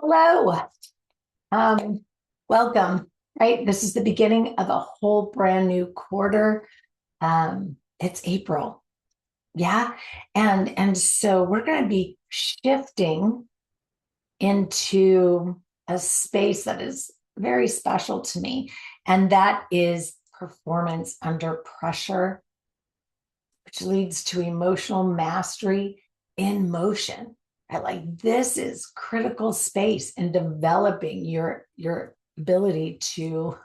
Hello. Um, Welcome. Right. This is the beginning of a whole brand new quarter. It's April. Yeah. And so we're going to be shifting into a space that is very special to me. And that is performance under pressure, which leads to emotional mastery in motion. Right? Like this is critical space in developing your ability to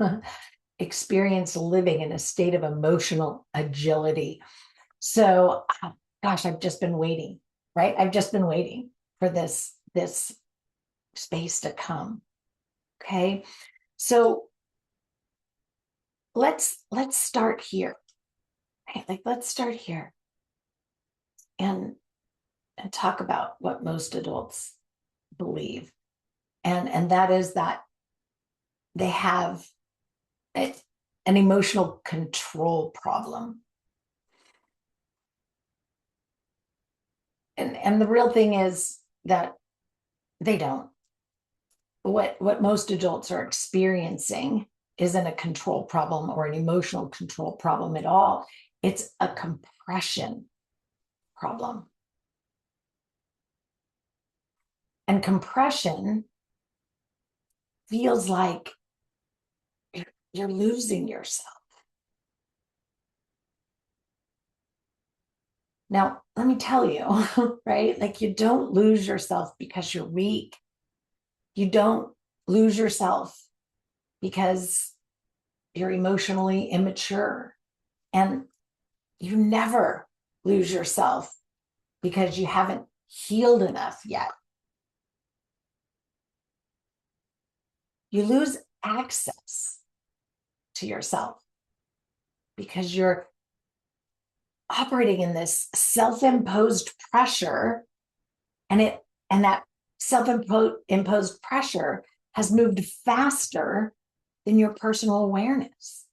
experience living in a state of emotional agility. So, gosh, I've just been waiting, right? I've just been waiting for this space to come. Okay. So let's start here. Right? Like let's start here and talk about what most adults believe. And that is that they have a, an emotional control problem. And the real thing is that they don't. What most adults are experiencing isn't a control problem or an emotional control problem at all. It's a compression problem. And compression feels like you're losing yourself. Now, let me tell you, right? Like you don't lose yourself because you're weak. You don't lose yourself because you're emotionally immature. And you never lose yourself because you haven't healed enough yet. You lose access to yourself because you're operating in this self-imposed pressure, and that self-imposed pressure has moved faster than your personal awareness.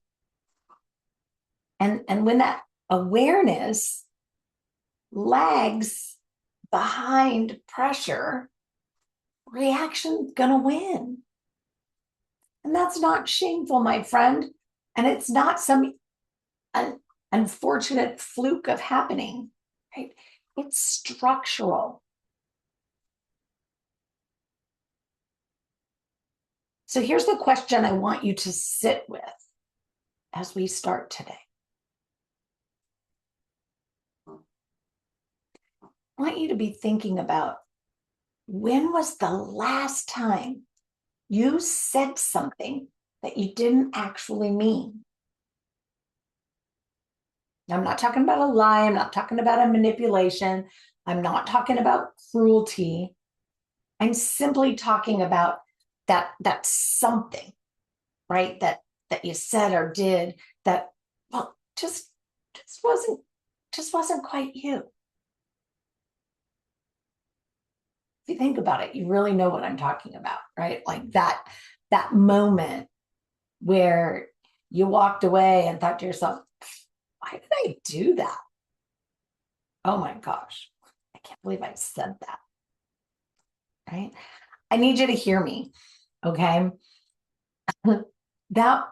And when that awareness lags behind pressure, reaction's gonna win. And that's not shameful, my friend. And it's not some unfortunate fluke of happening, right? It's structural. So here's the question I want you to sit with as we start today. I want you to be thinking about, when was the last time you said something that you didn't actually mean? I'm not talking about a lie. I'm not talking about a manipulation. I'm not talking about cruelty. I'm simply talking about that something, right? That you said or did that, well, just wasn't quite you. If you think about it, you really know what I'm talking about, right? Like that moment where you walked away and thought to yourself, why did I do that? Oh my gosh, I can't believe I said that, right? I need you to hear me, okay? that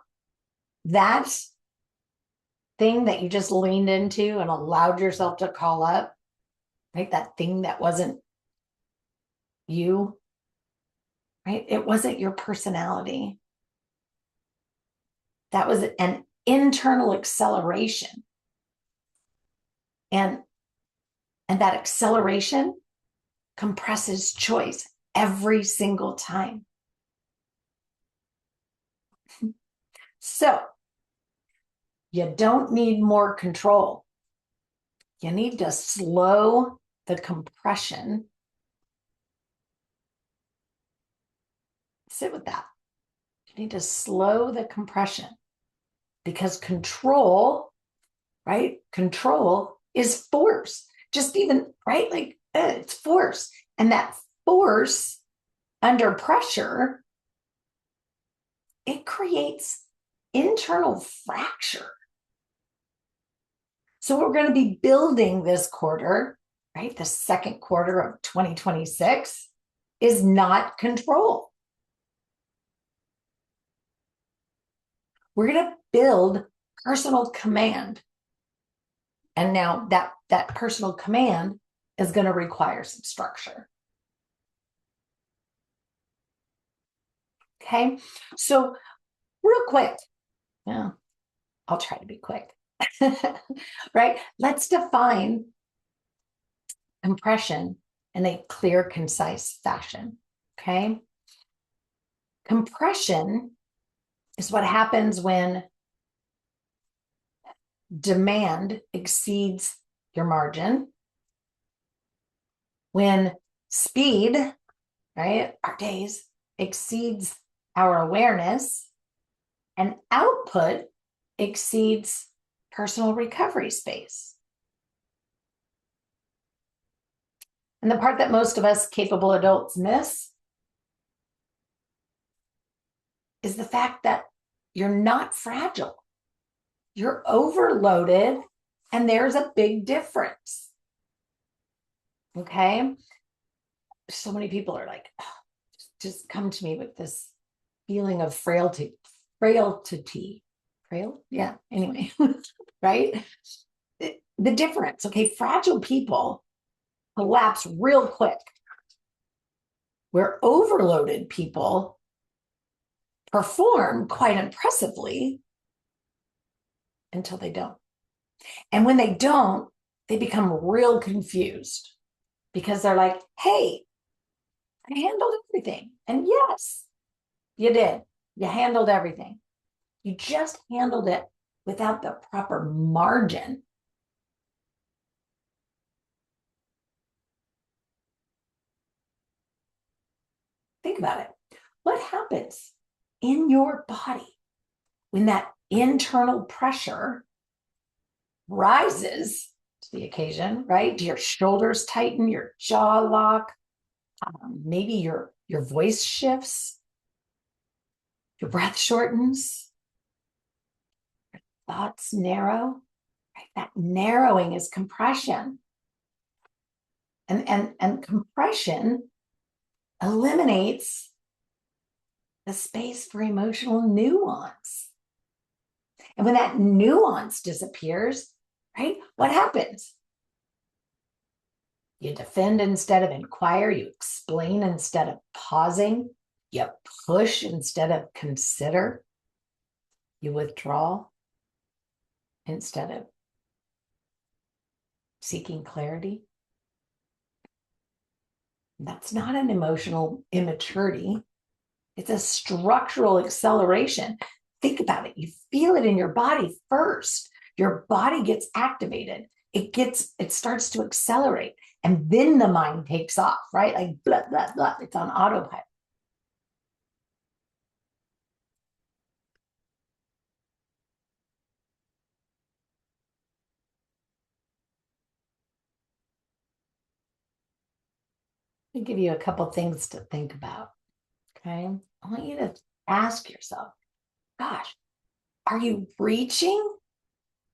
that thing that you just leaned into and allowed yourself to call up, right? That thing that wasn't you, right? It wasn't your personality. That was an internal acceleration. And that acceleration compresses choice every single time. So you don't need more control. You need to slow the compression. Sit with that. You need to slow the compression because control, right? Control is force. Just even, right? Like it's force. And that force under pressure, it creates internal fracture. So we're going to be building this quarter, right? The second quarter of 2026. is not control. We're going to build personal command. And now that personal command is going to require some structure. Okay. So real quick. Yeah, I'll try to be quick. Right. Let's define compression in a clear, concise fashion. Okay. Compression is what happens when demand exceeds your margin, when speed, right, our days exceeds our awareness, and output exceeds personal recovery space. And the part that most of us capable adults miss is the fact that you're not fragile. You're overloaded, and there's a big difference. Okay. So many people are like, oh, just come to me with this feeling of frailty. Yeah. Anyway, right? The difference. Okay. Fragile people collapse real quick, where overloaded people perform quite impressively until they don't. And when they don't, they become real confused because they're like, hey, I handled everything. And yes, you did. You handled everything. You just handled it without the proper margin. Think about it. What happens in your body when that internal pressure rises to the occasion, right? Do your shoulders tighten, your jaw lock, maybe your voice shifts, your breath shortens, thoughts narrow, right? That narrowing is compression. And compression eliminates the space for emotional nuance. And when that nuance disappears, right, what happens? You defend instead of inquire, you explain instead of pausing, you push instead of consider, you withdraw instead of seeking clarity. That's not an emotional immaturity. It's a structural acceleration. Think about it. You feel it in your body first. Your body gets activated. It starts to accelerate. And then the mind takes off, right? Like blah, blah, blah. It's on autopilot. Let me give you a couple things to think about. Okay. I want you to ask yourself, gosh, are you reaching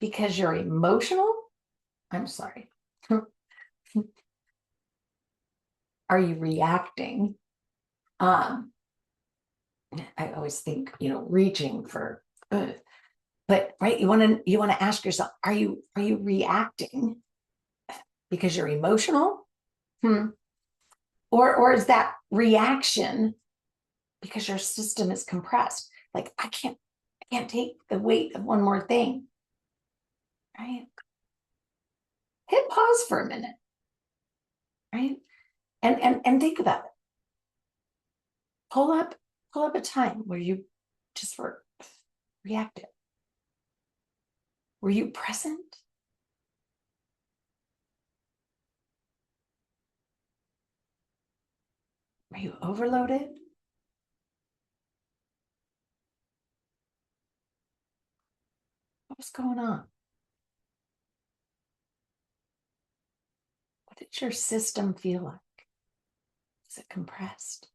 because you're emotional? I'm sorry. Are you reacting? I always think, reaching for, but right, you want to ask yourself, are you reacting because you're emotional? Or is that reaction because your system is compressed? Like I can't take the weight of one more thing. Right? Hit pause for a minute, right? And think about it. Pull up, pull up a time where you just were reactive. Were you present? Were you overloaded? What was going on? What did your system feel like? Is it compressed?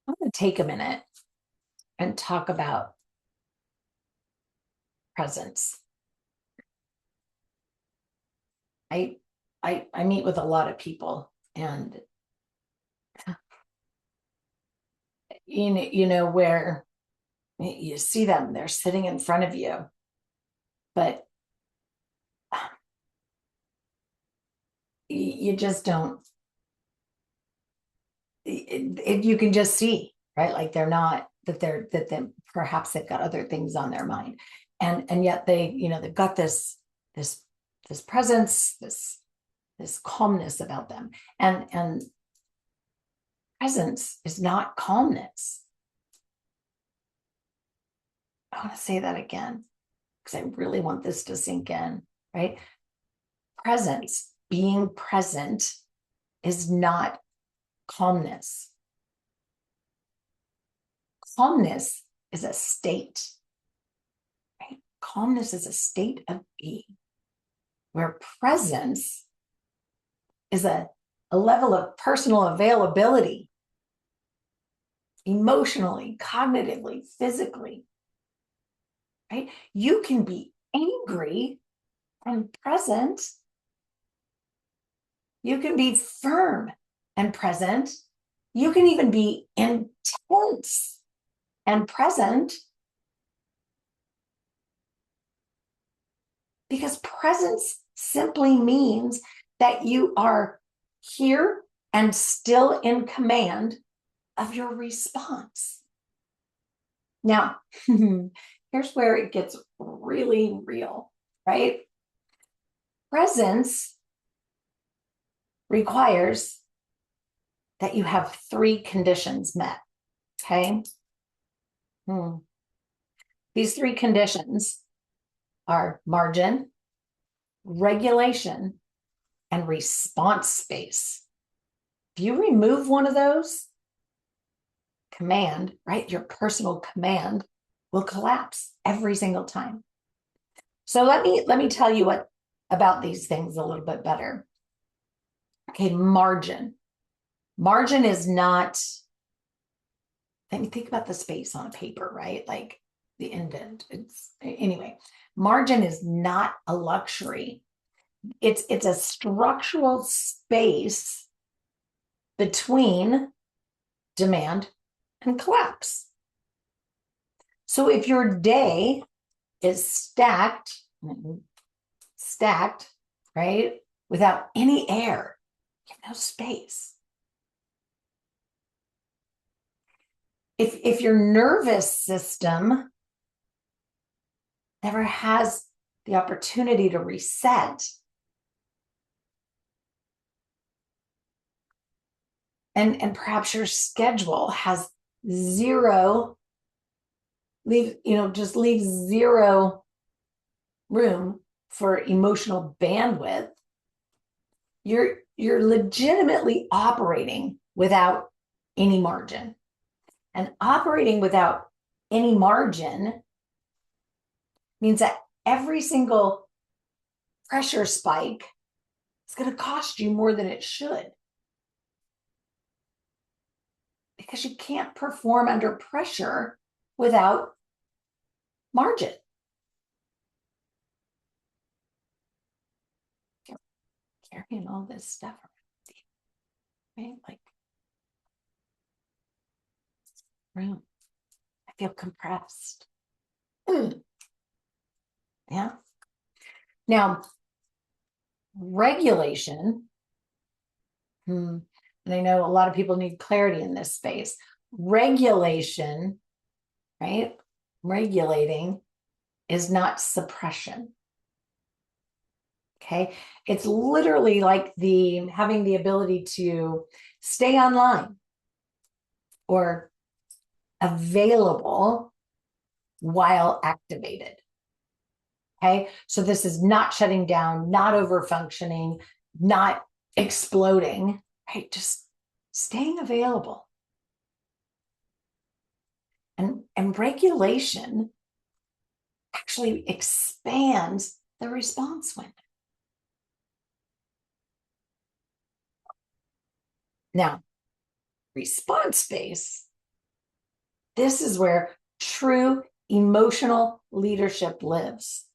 I'm going to take a minute and talk about presence. I I meet with a lot of people, and where you see them, they're sitting in front of you, but you just don't, you can just see, right? Like they're not, that then perhaps they've got other things on their mind. And yet they've got this this presence, this calmness about them. And presence is not calmness. I want to say that again, because I really want this to sink in, right? Presence, being present, is not calmness. Calmness is a state, right? Calmness is a state of being, where presence is a level of personal availability, emotionally, cognitively, physically, right? You can be angry and present. You can be firm and present. You can even be intense and present, because presence simply means that you are here and still in command of your response. Now, here's where it gets really real, right? Presence requires that you have three conditions met, okay? These three conditions are margin, regulation, and response space. If you remove one of those, command, right, your personal command will collapse every single time. So let me tell you what about these things a little bit better. Okay, margin. Margin is not, let me think about the space on a paper, right? Like the indent. Anyway, margin is not a luxury. It's a structural space between demand and collapse. So if your day is stacked, right, without any air, you have no space. If your nervous system never has the opportunity to reset, and perhaps your schedule has zero, just leaves zero room for emotional bandwidth, you're legitimately operating without any margin. And operating without any margin means that every single pressure spike is going to cost you more than it should, because you can't perform under pressure without margin. Carrying all this stuff around, right? Like, room. I feel compressed. Yeah. Now, regulation, and I know a lot of people need clarity in this space. Regulation, right? Regulating is not suppression. Okay. It's literally like having the ability to stay online or available while activated. Okay. So this is not shutting down, not over functioning, not exploding, right? Just staying available. And regulation actually expands the response window. Now, response space, this is where true emotional leadership lives.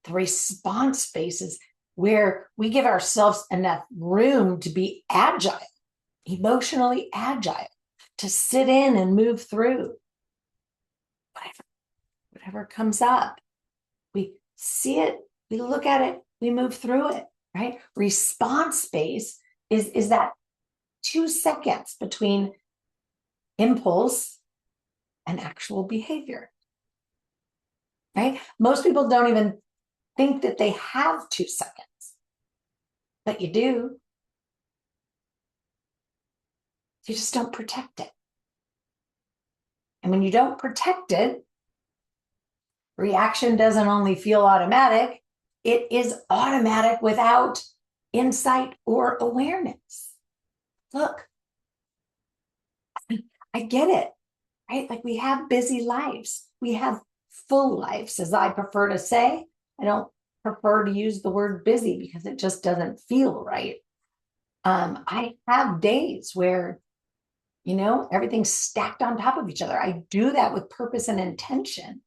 The response space is where we give ourselves enough room to be agile, emotionally agile, to sit in and move through whatever comes up. We see it, we look at it, we move through it, right? Response space is that 2 seconds between impulse and actual behavior, right? Most people don't even think that they have 2 seconds, but you do. You just don't protect it. And when you don't protect it, reaction doesn't only feel automatic, it is automatic without insight or awareness. Look, I get it, right? Like we have busy lives. We have full lives, as I prefer to say. I don't prefer to use the word busy because it just doesn't feel right. I have days where, everything's stacked on top of each other. I do that with purpose and intention.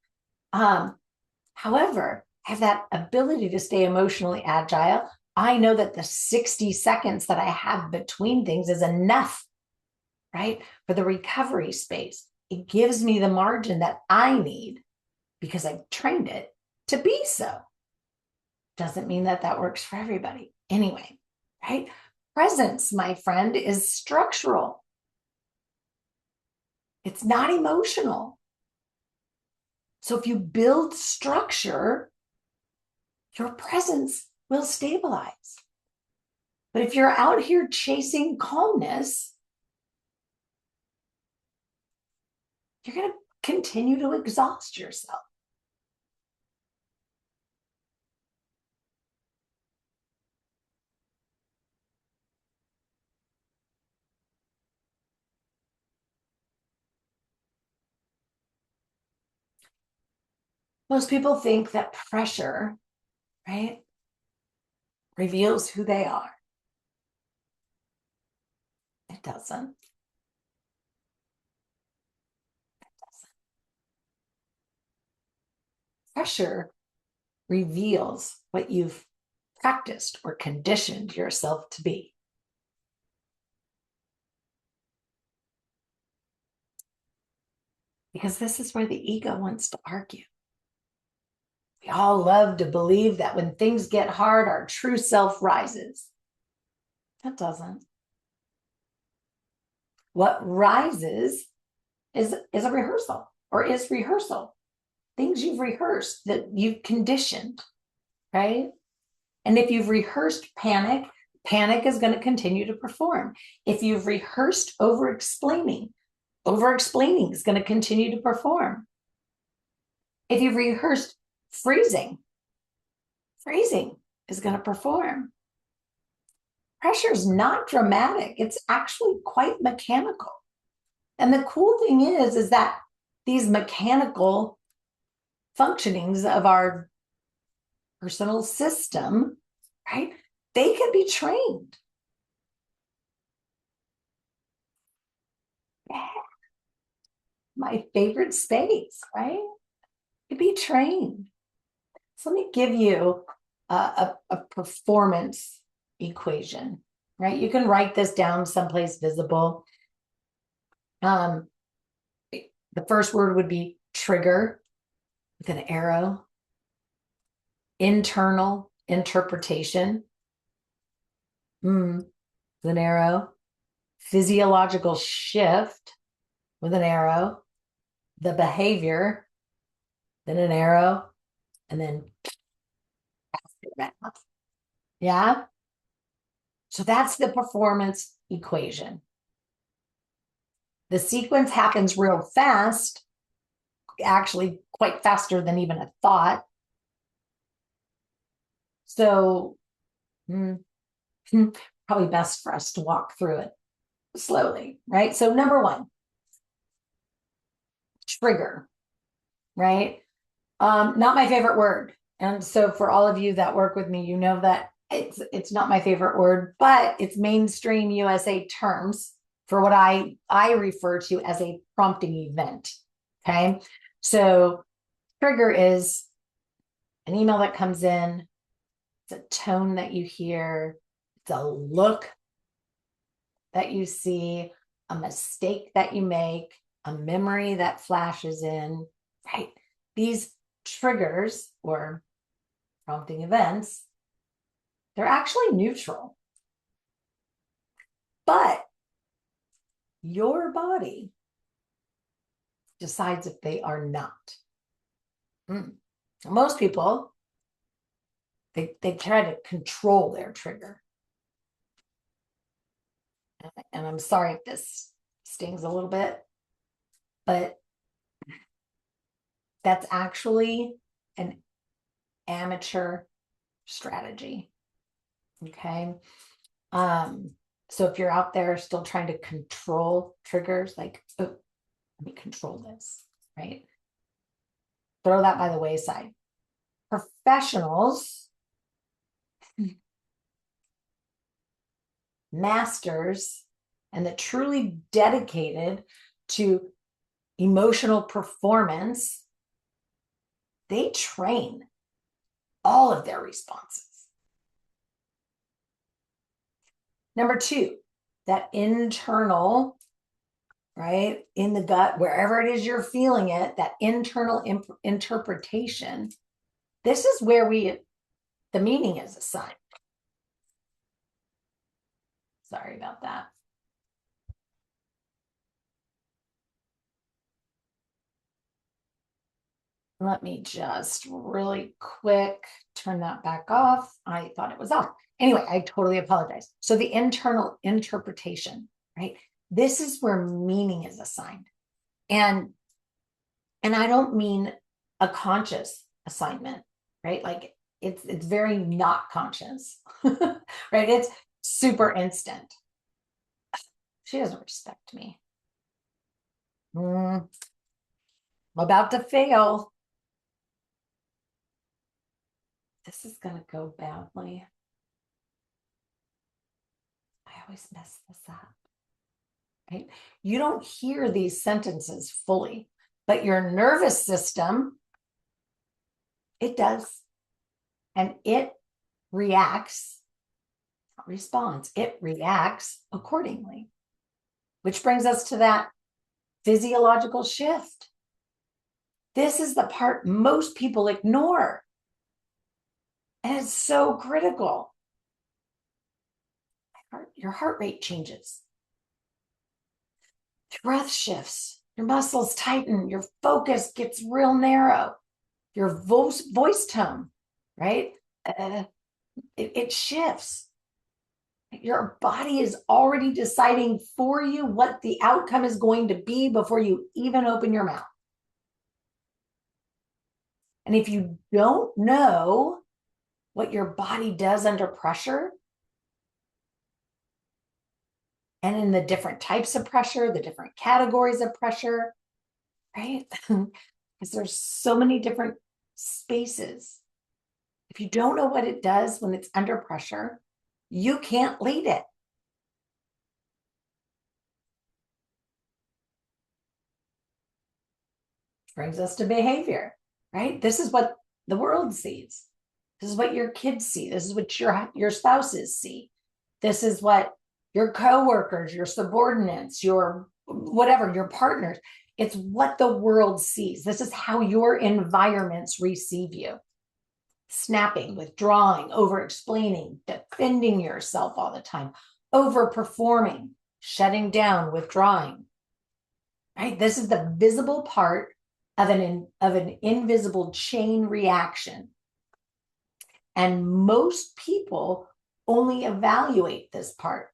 However, I have that ability to stay emotionally agile. I know that the 60 seconds that I have between things is enough, right, for the recovery space. It gives me the margin that I need because I've trained it to be so. Doesn't mean that that works for everybody. Anyway, right? Presence, my friend, is structural. It's not emotional. So if you build structure, your presence will stabilize. But if you're out here chasing calmness, you're going to continue to exhaust yourself. Most people think that pressure, right, reveals who they are. It doesn't. It doesn't. Pressure reveals what you've practiced or conditioned yourself to be. Because this is where the ego wants to argue. We all love to believe that when things get hard, our true self rises. That doesn't. What rises is a rehearsal or is rehearsal. Things you've rehearsed that you've conditioned, right? And if you've rehearsed panic, panic is going to continue to perform. If you've rehearsed over-explaining is going to continue to perform. If you've rehearsed freezing is going to perform. Pressure is not dramatic. It's actually quite mechanical. And the cool thing is that these mechanical functionings of our personal system, right, they can be trained. Yeah. My favorite space, right? To be trained. So let me give you a performance equation, right? You can write this down someplace visible. The first word would be trigger with an arrow. Internal interpretation with an arrow. Physiological shift with an arrow. The behavior, then an arrow, and then yeah. So that's the performance equation. The sequence happens real fast, actually quite faster than even a thought. So probably best for us to walk through it slowly, right? So number one, trigger, right? Not my favorite word. And so for all of you that work with me, you know that it's not my favorite word, but it's mainstream USA terms for what I refer to as a prompting event. Okay. So trigger is an email that comes in, It's a tone that you hear. It's a look that you see, a mistake that you make, a memory that flashes in, right? These triggers or prompting events, they're actually neutral. But your body decides if they are not. Most people, they try to control their trigger. And I'm sorry if this stings a little bit, but that's actually an amateur strategy. Okay. So if you're out there still trying to control triggers, like, oh, let me control this, right? Throw that by the wayside. Professionals, masters, and the truly dedicated to emotional performance, they train all of their responses. Number two, that internal, right, in the gut, wherever it is you're feeling it, that internal interpretation. This is where the meaning is assigned. Sorry about that. Let me just really quick turn that back off. I thought it was off. Anyway, I totally apologize. So the internal interpretation, right? This is where meaning is assigned. And I don't mean a conscious assignment, right? Like it's very not conscious, right? It's super instant. She doesn't respect me. I'm about to fail. This is going to go badly. I always mess this up, right? You don't hear these sentences fully, but your nervous system, it does. And it reacts, not responds, it reacts accordingly. Which brings us to that physiological shift. This is the part most people ignore. And it's so critical. Your heart rate changes. Your breath shifts. Your muscles tighten. Your focus gets real narrow. Your voice tone, right? It shifts. Your body is already deciding for you what the outcome is going to be before you even open your mouth. And if you don't know what your body does under pressure, and in the different types of pressure, the different categories of pressure, right? Because there's so many different spaces. If you don't know what it does when it's under pressure, you can't lead it. Brings us to behavior, right? This is what the world sees. This is what your kids see. This is what your spouses see. This is what your coworkers, your subordinates, your whatever, your partners. It's what the world sees. This is how your environments receive you. Snapping, withdrawing, over-explaining, defending yourself all the time, overperforming, shutting down, withdrawing. Right? This is the visible part of an invisible chain reaction. And most people only evaluate this part.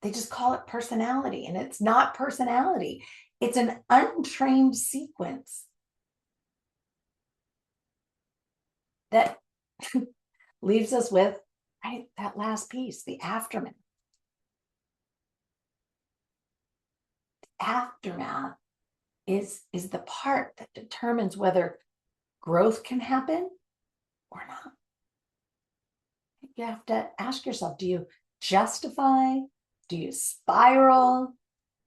They just call it personality, and it's not personality. It's an untrained sequence that leaves us with, right, that last piece, the aftermath. The aftermath is the part that determines whether growth can happen or not. You have to ask yourself, do you justify? Do you spiral?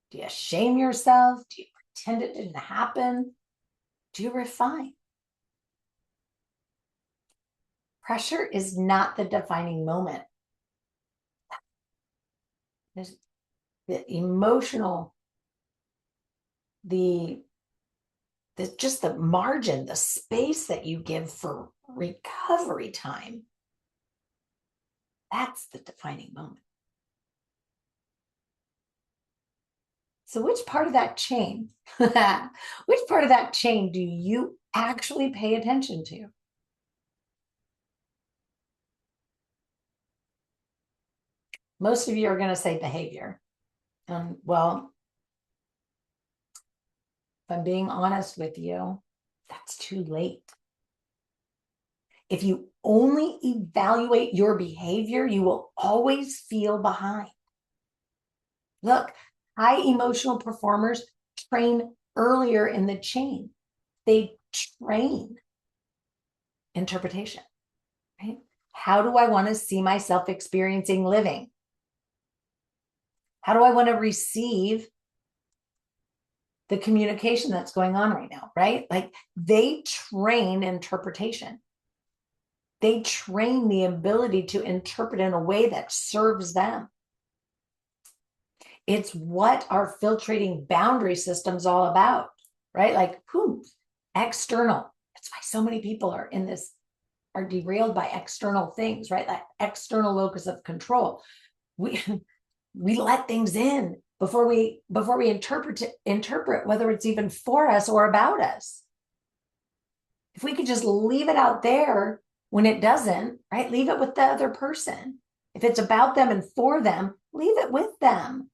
Do you shame yourself? Do you pretend it didn't happen? Do you refine? Pressure is not the defining moment. There's the emotional, the just the margin, the space that you give for recovery time. That's the defining moment. So which part of that chain, which part of that chain do you actually pay attention to? Most of you are going to say behavior. Well, if I'm being honest with you, that's too late. If you only evaluate your behavior, you will always feel behind. Look, high emotional performers train earlier in the chain. They train interpretation, right? How do I want to see myself experiencing living? How do I want to receive the communication that's going on right now, right? Like they train interpretation. They train the ability to interpret in a way that serves them. It's what our filtrating boundary system's all about, right? Like, external. That's why so many people are in this, are derailed by external things, right? That external locus of control. We let things in before we interpret whether it's even for us or about us. If we could just leave it out there when it doesn't, right? Leave it with the other person. If it's about them and for them, leave it with them.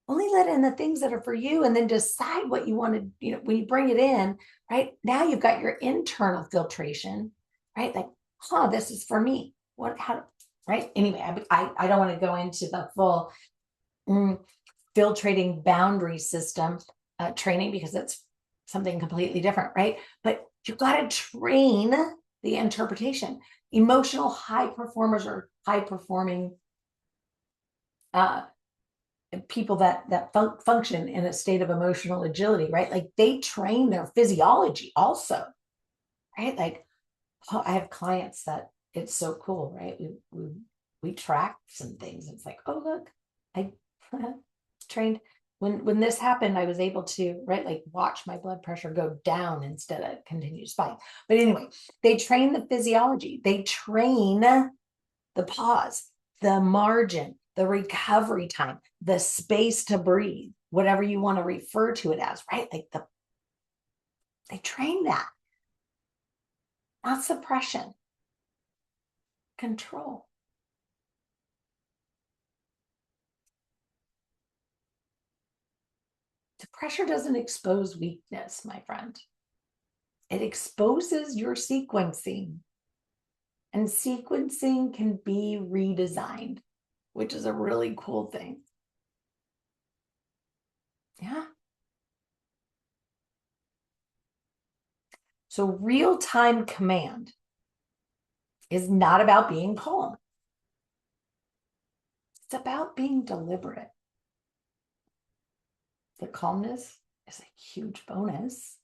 Only let in the things that are for you and then decide what you want to, when you bring it in, right? Now you've got your internal filtration, right? Like, this is for me. Right? Anyway, I don't want to go into the full filtrating boundary system training because it's something completely different, right? But you've got to train the interpretation. Emotional high performers or high performing people that function in a state of emotional agility, right? Like they train their physiology also, right? Like I have clients that it's so cool, right? We track some things. It's like, oh look, I trained when this happened. I was able to, right, like watch my blood pressure go down instead of continue to spike. But anyway, they train the physiology. They train the pause, the margin, the recovery time, the space to breathe, whatever you want to refer to it as, right? Like they train that, not suppression, control. The pressure doesn't expose weakness, my friend. It exposes your sequencing. And sequencing can be redesigned, which is a really cool thing. Yeah. So real-time command is not about being calm. It's about being deliberate. The calmness is a huge bonus.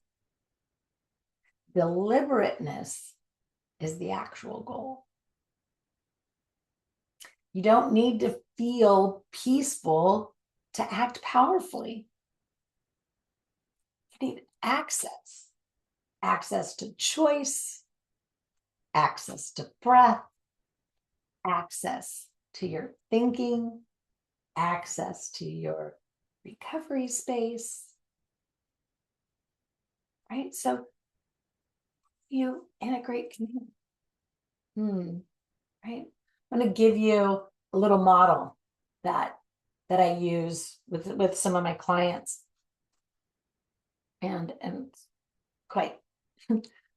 Deliberateness is the actual goal. You don't need to feel peaceful to act powerfully. You need access to choice, access to breath, access to your thinking, access to your recovery space, right? So you integrate command. Right? I'm going to give you a little model that I use with some of my clients, and quite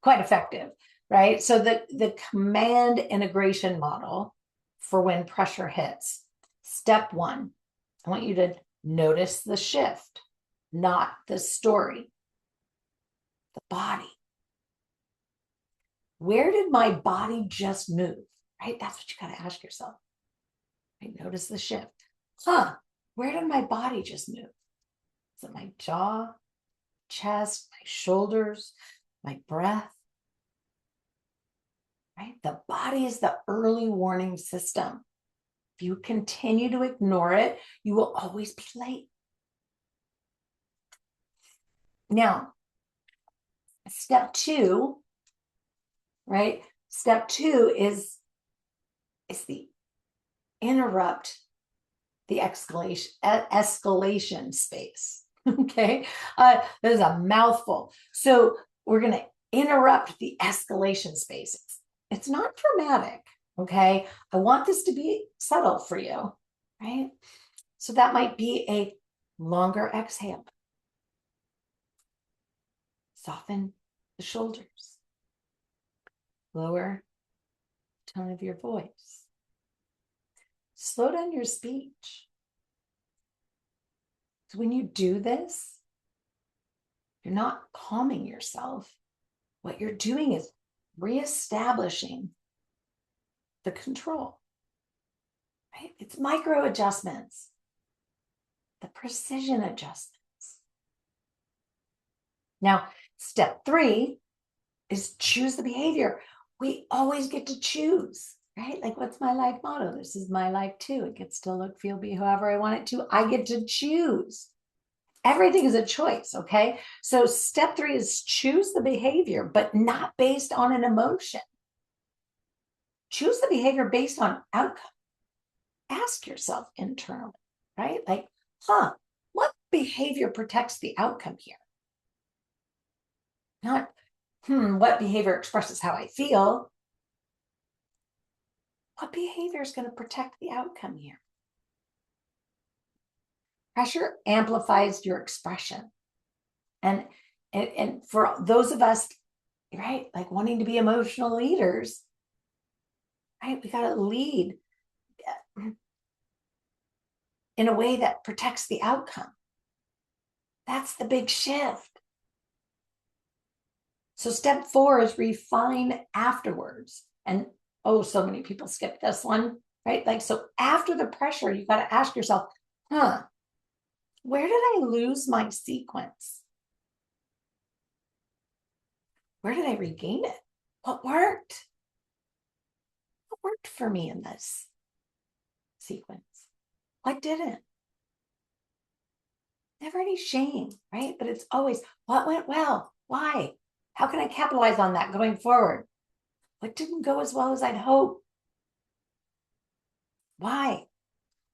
quite effective, right? So the command integration model for when pressure hits. Step 1, I want you to notice the shift, not the story, the body. Where did my body just move? Right? That's what you got to ask yourself. Right? Notice the shift. Where did my body just move? Is it my jaw, chest, my shoulders, my breath? right? The body is the early warning system. If you continue to ignore it, you will always be late. Now, step two, right? Step two is the interrupt the escalation space. Okay. That is a mouthful. So we're going to interrupt the escalation space. It's not dramatic. Okay. I want this to be subtle for you. Right. So that might be a longer exhale. Soften the shoulders. Lower tone of your voice. Slow down your speech. So when you do this, you're not calming yourself. What you're doing is reestablishing the control. Right? It's micro adjustments, the precision adjustments. Now, step three is choose the behavior. We always get to choose, right? Like, what's my life motto? This is my life too. It gets to look, feel, be however I want it to. I get to choose. Everything is a choice, okay? So step three is choose the behavior, but not based on an emotion. Choose the behavior based on outcome. Ask yourself internally, right? Like, what behavior protects the outcome here? Not, what behavior expresses how I feel? What behavior is going to protect the outcome here? Pressure amplifies your expression. And for those of us, right, like wanting to be emotional leaders, right, we got to lead in a way that protects the outcome. That's the big shift. So step four is refine afterwards. And so many people skip this one, right? Like, so after the pressure, you got to ask yourself, where did I lose my sequence? Where did I regain it? What worked? What worked for me in this sequence? What didn't? Never any shame, right? But it's always what went well? Why? How can I capitalize on that going forward? What didn't go as well as I'd hoped? Why?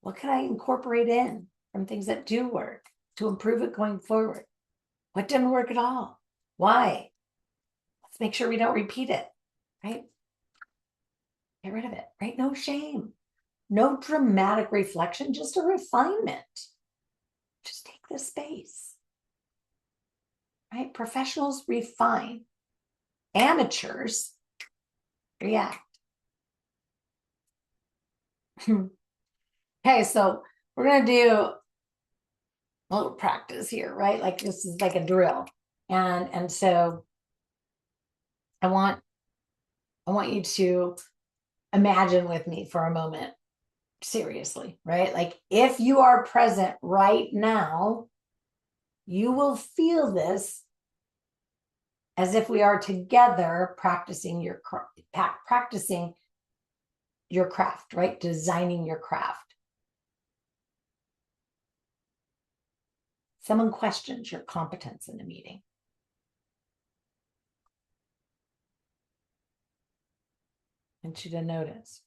What can I incorporate in from things that do work to improve it going forward? What didn't work at all? Why? Let's make sure we don't repeat it, right? Get rid of it, right? No shame, no dramatic reflection, just a refinement. Just take the space, right? Professionals refine, amateurs react. Okay, so we're going to do a little practice here, right? Like this is like a drill. And so I want you to imagine with me for a moment, seriously, right? Like if you are present right now, you will feel this as if we are together practicing your craft, right? Designing your craft. Someone questions your competence in a meeting. I want you to notice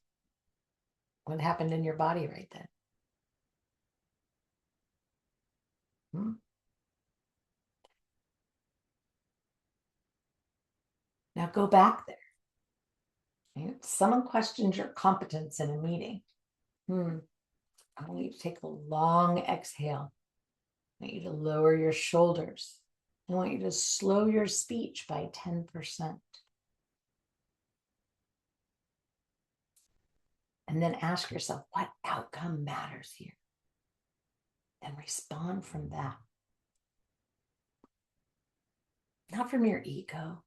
what happened in your body right then. Now go back there. Right? Someone questions your competence in a meeting. I want you to take a long exhale. I want you to lower your shoulders. I want you to slow your speech by 10%. And then ask yourself, what outcome matters here? And respond from that. Not from your ego,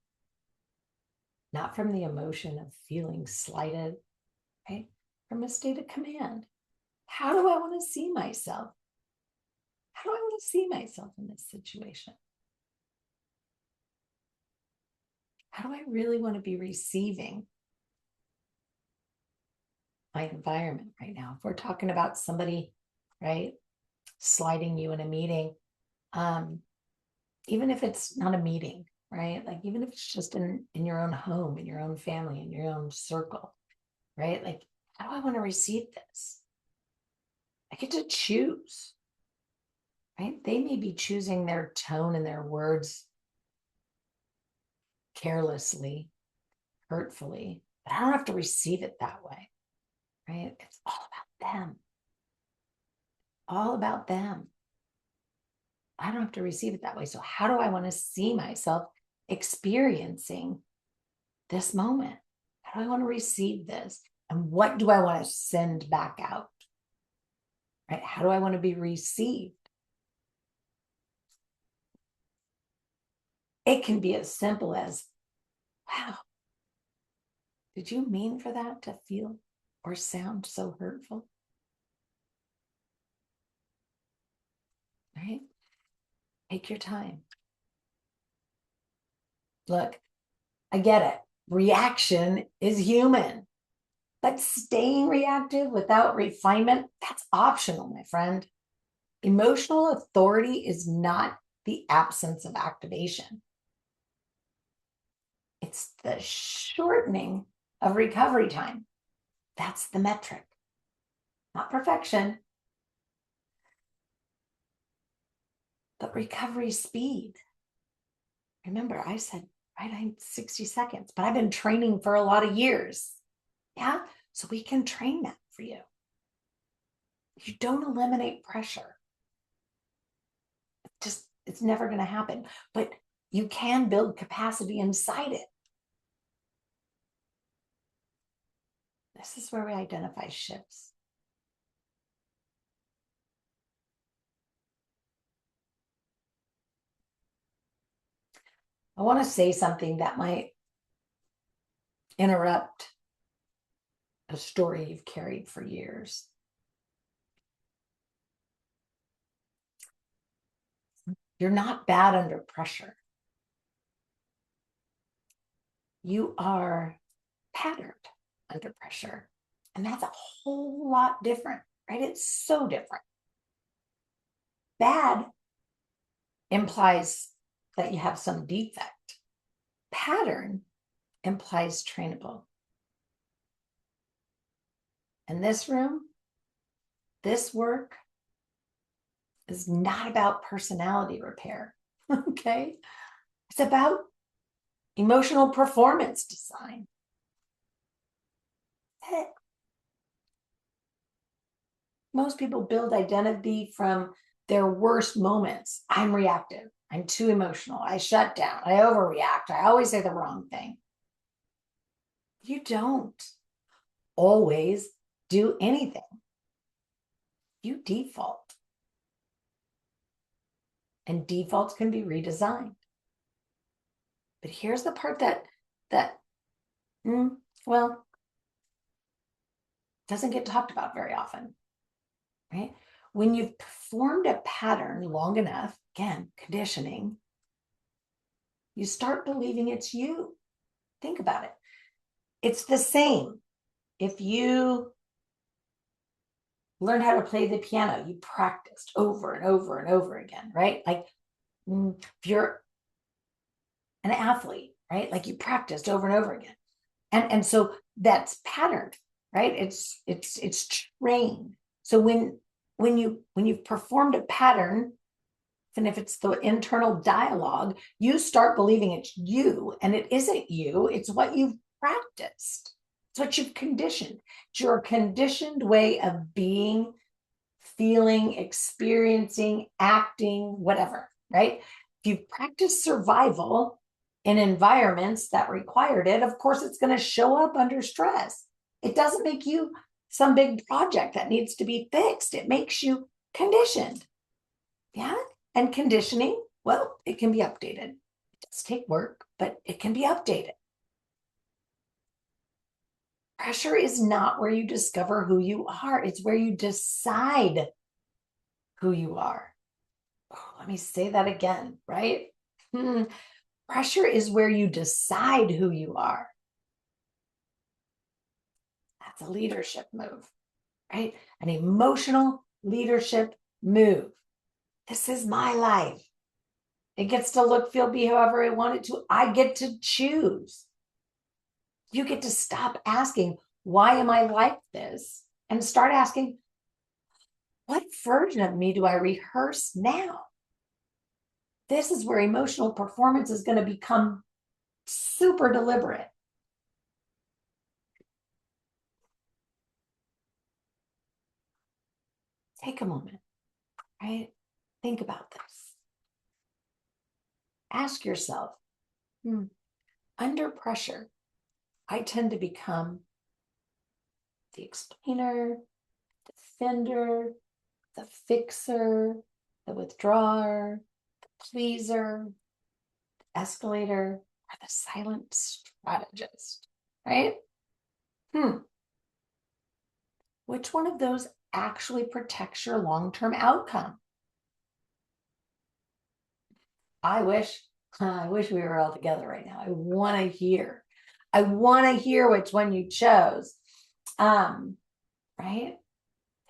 not from the emotion of feeling slighted, right? From a state of command. How do I want to see myself? How do I want to see myself in this situation? How do I really want to be receiving my environment right now. If we're talking about somebody, right, slighting you in a meeting, even if it's not a meeting, right? Like even if it's just in your own home, in your own family, in your own circle, right? Like, how do I want to receive this? I get to choose, right? They may be choosing their tone and their words carelessly, hurtfully, but I don't have to receive it that way, right? It's all about them, all about them. I don't have to receive it that way. So, how do I want to see myself experiencing this moment? How do I want to receive this? And what do I want to send back out? Right? How do I want to be received? It can be as simple as, wow, did you mean for that to feel or sound so hurtful? Right? Take your time. Look, I get it. Reaction is human, but staying reactive without refinement, that's optional, my friend. Emotional authority is not the absence of activation. It's the shortening of recovery time. That's the metric, not perfection, but recovery speed. Remember, I said, right, I'm 60 seconds, but I've been training for a lot of years. Yeah. So we can train that for you. You don't eliminate pressure. It's never going to happen, but you can build capacity inside it. This is where we identify shifts. I want to say something that might interrupt a story you've carried for years. You're not bad under pressure. You are patterned under pressure. And that's a whole lot different, right? It's so different. Bad implies that you have some defect. Pattern implies trainable. And this room, this work is not about personality repair, okay? It's about emotional performance design. Most people build identity from their worst moments. I'm reactive. I'm too emotional. I shut down. I overreact. I always say the wrong thing. You don't always do anything. You default. And defaults can be redesigned. But here's the part well, doesn't get talked about very often, right? When you've performed a pattern long enough, again, conditioning, you start believing it's you. Think about it. It's the same. If you learn how to play the piano, you practiced over and over and over again, right? Like if you're an athlete, right? Like you practiced over and over again. And so that's patterned, right? It's trained. So when you've performed a pattern, and if it's the internal dialogue, you start believing it's you, and it isn't you, it's what you've practiced. It's what you've conditioned. It's your conditioned way of being, feeling, experiencing, acting, whatever, right? If you've practiced survival in environments that required it, of course, it's going to show up under stress. It doesn't make you some big project that needs to be fixed. It makes you conditioned. Yeah. And conditioning, well, it can be updated. It does take work, but it can be updated. Pressure is not where you discover who you are. It's where you decide who you are. Oh, let me say that again, right? Pressure is where you decide who you are. It's a leadership move, right? An emotional leadership move. This is my life. It gets to look, feel, be however I want it to. I get to choose. You get to stop asking, why am I like this? And start asking, what version of me do I rehearse now? This is where emotional performance is going to become super deliberate. Take a moment, right? Think about this. Ask yourself, under pressure, I tend to become the explainer, defender, the fixer, the withdrawer, the pleaser, the escalator, or the silent strategist, right? Which one of those actually protects your long-term outcome? I wish we were all together right now. I want to hear which one you chose. Right?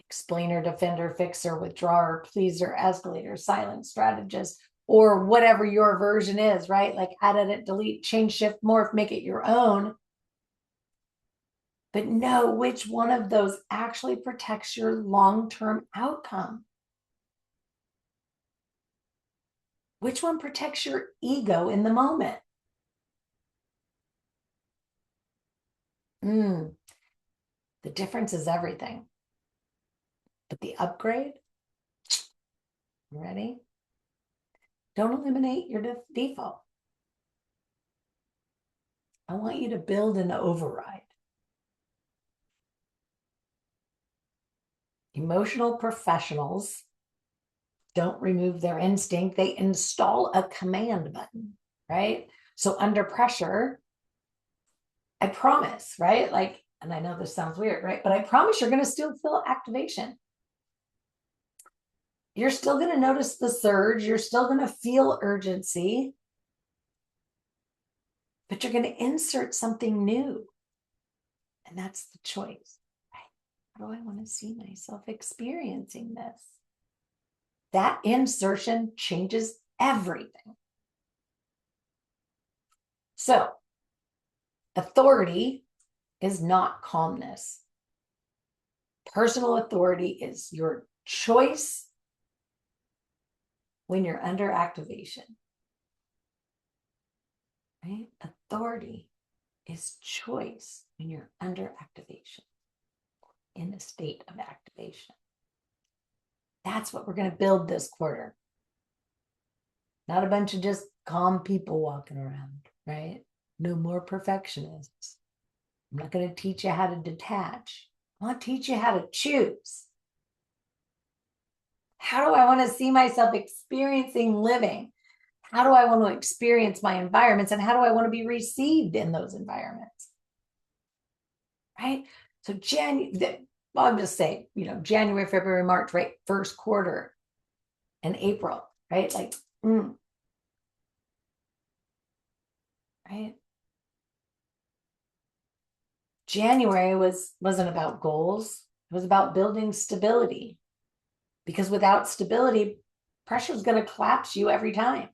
Explainer, defender, fixer, withdrawer, pleaser, escalator, silent strategist, or whatever your version is, right? Like add, edit, delete, change, shift, morph, make it your own. But know which one of those actually protects your long-term outcome. Which one protects your ego in the moment? The difference is everything. But the upgrade, ready? Don't eliminate your default. I want you to build an override. Emotional professionals don't remove their instinct. They install a command button, right? So under pressure, I promise, right? Like, and I know this sounds weird, right? But I promise you're going to still feel activation. You're still going to notice the surge. You're still going to feel urgency. But you're going to insert something new. And that's the choice, right? How do I want to see myself experiencing this? That insertion changes everything. So, authority is not calmness. Personal authority is your choice when you're under activation. Right? Authority is choice when you're under activation, in a state of activation. That's what we're going to build this quarter. Not a bunch of just calm people walking around, right? No more perfectionists. I'm not going to teach you how to detach. I want to teach you how to choose. How do I want to see myself experiencing living? How do I want to experience my environments? And how do I want to be received in those environments? Right? So I'll just say, January, February, March, right? First quarter and April, right? Like, right? January wasn't about goals. It was about building stability. Because without stability, pressure is going to collapse you every time.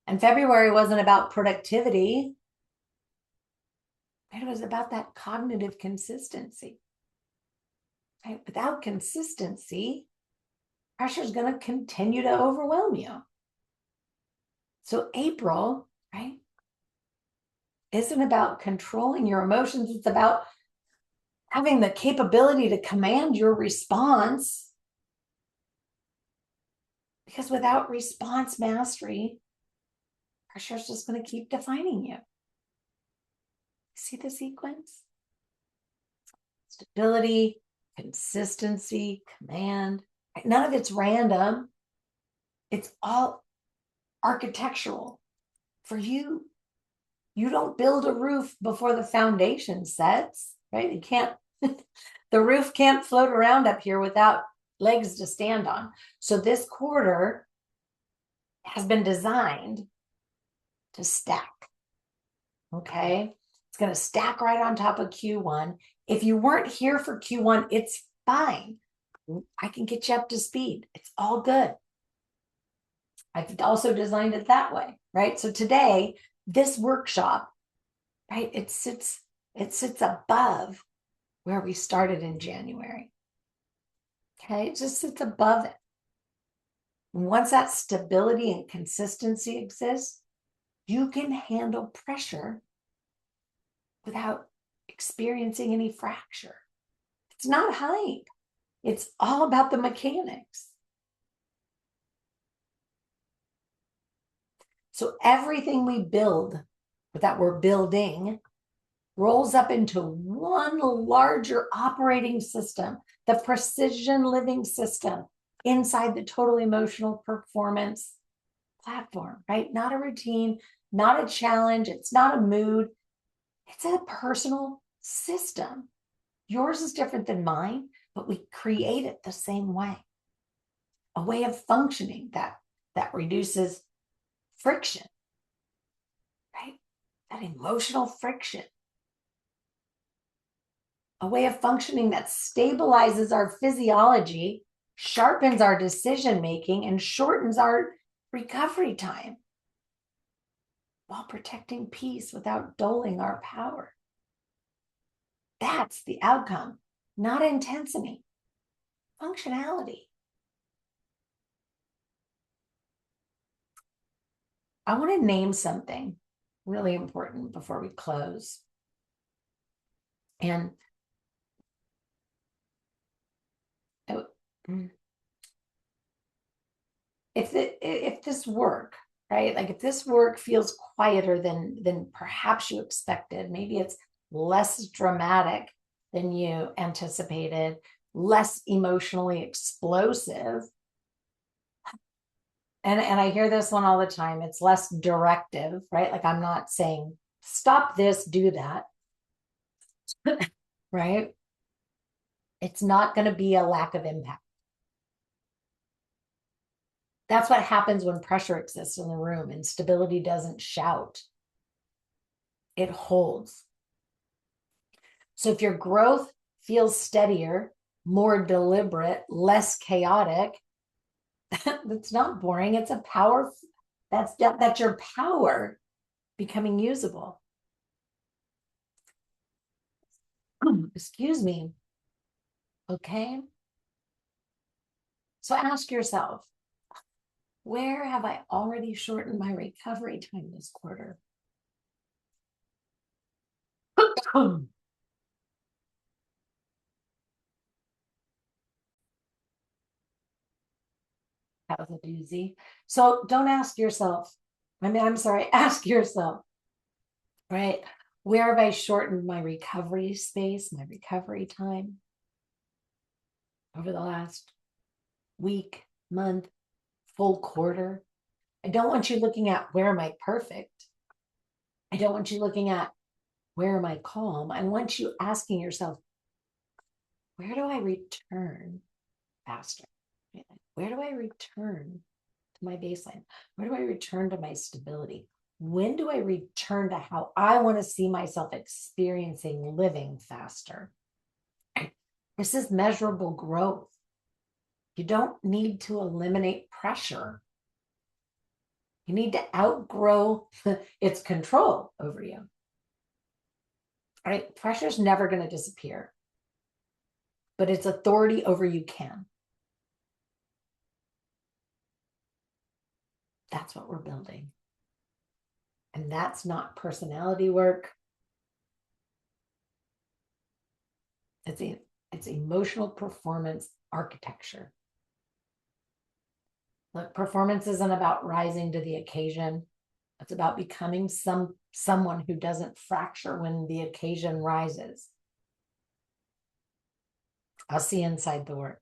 And February wasn't about productivity. It was about that cognitive consistency. Right? Without consistency, pressure is going to continue to overwhelm you. So April, right, isn't about controlling your emotions. It's about having the capability to command your response. Because without response mastery, pressure is just going to keep defining you. See the sequence? Stability, consistency, command. None of it's random. It's all architectural for you. You don't build a roof before the foundation sets, right? You can't, the roof can't float around up here without legs to stand on. So this quarter has been designed to stack. Okay. It's going to stack right on top of Q1. If you weren't here for Q1, it's fine. I can get you up to speed. It's all good. I've also designed it that way, right? So today, this workshop, right, it sits above where we started in January. Okay, it just sits above it. And once that stability and consistency exists, you can handle pressure without experiencing any fracture. It's not height. It's all about the mechanics. So everything we build, that we're building, rolls up into one larger operating system, the precision living system inside the total emotional performance platform, right? Not a routine, not a challenge. It's not a mood. It's a personal system. Yours is different than mine, but we create it the same way. A way of functioning that reduces friction, right? That emotional friction. A way of functioning that stabilizes our physiology, sharpens our decision making, and shortens our recovery time while protecting peace without dulling our power. That's the outcome, not intensity, functionality. I want to name something really important before we close. And if this work, right? Like if this work feels quieter than perhaps you expected, maybe it's less dramatic than you anticipated, less emotionally explosive. And I hear this one all the time. It's less directive, right? Like I'm not saying, stop this, do that, right? It's not going to be a lack of impact. That's what happens when pressure exists in the room and stability doesn't shout. It holds. So if your growth feels steadier, more deliberate, less chaotic, that's not boring. It's a power. That's your power becoming usable. Excuse me. Okay. So ask yourself, where have I already shortened my recovery time this quarter? That was a doozy. So don't ask yourself. I'm sorry, ask yourself, right? Where have I shortened my recovery space, my recovery time over the last week, month, full quarter? I don't want you looking at where am I perfect. I don't want you looking at where am I calm. I want you asking yourself, where do I return faster? Where do I return to my baseline? Where do I return to my stability? When do I return to how I want to see myself experiencing living faster? This is measurable growth. You don't need to eliminate pressure. You need to outgrow its control over you. All right, pressure is never going to disappear, but its authority over you can. That's what we're building. And that's not personality work. It's emotional performance architecture. Look, performance isn't about rising to the occasion. It's about becoming someone who doesn't fracture when the occasion rises. I'll see you inside the work.